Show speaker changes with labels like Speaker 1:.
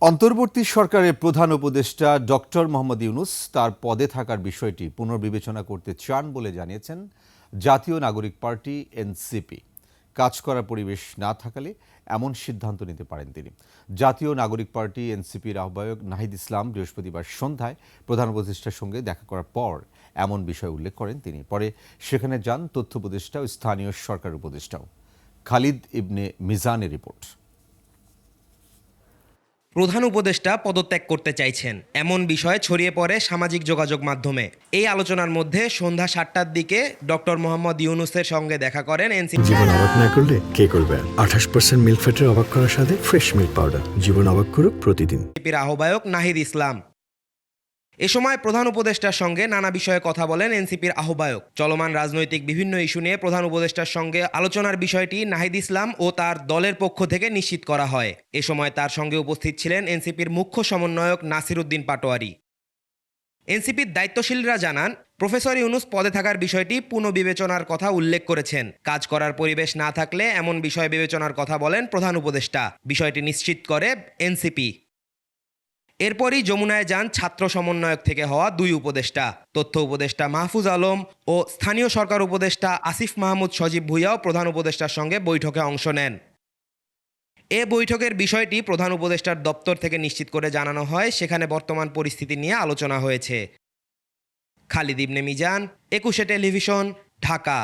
Speaker 1: অন্তর্বর্তী সরকারের প্রধান উপদেষ্টা ডক্টর মোহাম্মদ ইউনূস তার পদে থাকার বিষয়টি পুনর্বিবেচনা করতে চান বলে জানিয়েছেন জাতীয় নাগরিক পার্টি এনসিপি। কাজ করার পরিবেশ না থাকলে এমন সিদ্ধান্ত নিতে পারেন তিনি। জাতীয় নাগরিক পার্টি এনসিপির আহ্বায়ক নাহিদ ইসলাম বৃহস্পতিবার সন্ধ্যায় প্রধান উপদেষ্টার সঙ্গে দেখা করার পর এমন বিষয় উল্লেখ করেন তিনি। পরে সেখানে যান তথ্য উপদেষ্টা ও স্থানীয় সরকার উপদেষ্টাও। খালিদ ইবনে মিজানের রিপোর্ট।
Speaker 2: প্রধান উপদেষ্টা পদত্যাগ করতে চাইছেন এমন বিষয় ছড়িয়ে পড়ে সামাজিক যোগাযোগ মাধ্যমে। এই আলোচনার মধ্যে সন্ধ্যা ৭টার দিকে ডক্টর মোহাম্মদ ইউনূসের সঙ্গে দেখা করেন এনসিপি।
Speaker 3: জীবন অবাক না করলে কে করবে? 28% মিল্ক ফ্যাটের অবাক করার সাথে ফ্রেশ মিল্ক পাউডার। জীবন অবাক করুক প্রতিদিন।
Speaker 2: এনসিপির আহ্বায়ক নাহিদ ইসলাম। এ সময় প্রধান উপদেষ্টার সঙ্গে নানা বিষয়ে কথা বলেন এনসিপির আহ্বায়ক। চলমান রাজনৈতিক বিভিন্ন ইস্যু নিয়ে প্রধান উপদেষ্টার সঙ্গে আলোচনার বিষয়টি নাহিদ ইসলাম ও তার দলের পক্ষ থেকে নিশ্চিত করা হয়। এ সময় তার সঙ্গে উপস্থিত ছিলেন এনসিপির মুখ্য সমন্বয়ক নাসির উদ্দিন পাটোয়ারি। এনসিপির দায়িত্বশীলরা জানান, প্রফেসর ইউনূস পদে থাকার বিষয়টি পুনর্বিবেচনার কথা উল্লেখ করেছেন। কাজ করার পরিবেশ না থাকলে এমন বিষয় বিবেচনার কথা বলেন প্রধান উপদেষ্টা। বিষয়টি নিশ্চিত করে এনসিপি। এরপরই যমুনায় যান ছাত্র সমন্বয়ক থেকে হওয়া দুই উপদেষ্টা। তথ্য উপদেষ্টা মাহফুজ আলম ও স্থানীয় সরকার উপদেষ্টা আসিফ মাহমুদ সজীব ভুঁইয়াও প্রধান উপদেষ্টার সঙ্গে বৈঠকে অংশ নেন। এ বৈঠকের বিষয়টি প্রধান উপদেষ্টার দপ্তর থেকে নিশ্চিত করে জানানো হয়, সেখানে বর্তমান পরিস্থিতি নিয়ে আলোচনা হয়েছে। খালিদ ইবনে মিজান, ২১ টেলিভিশন, ঢাকা।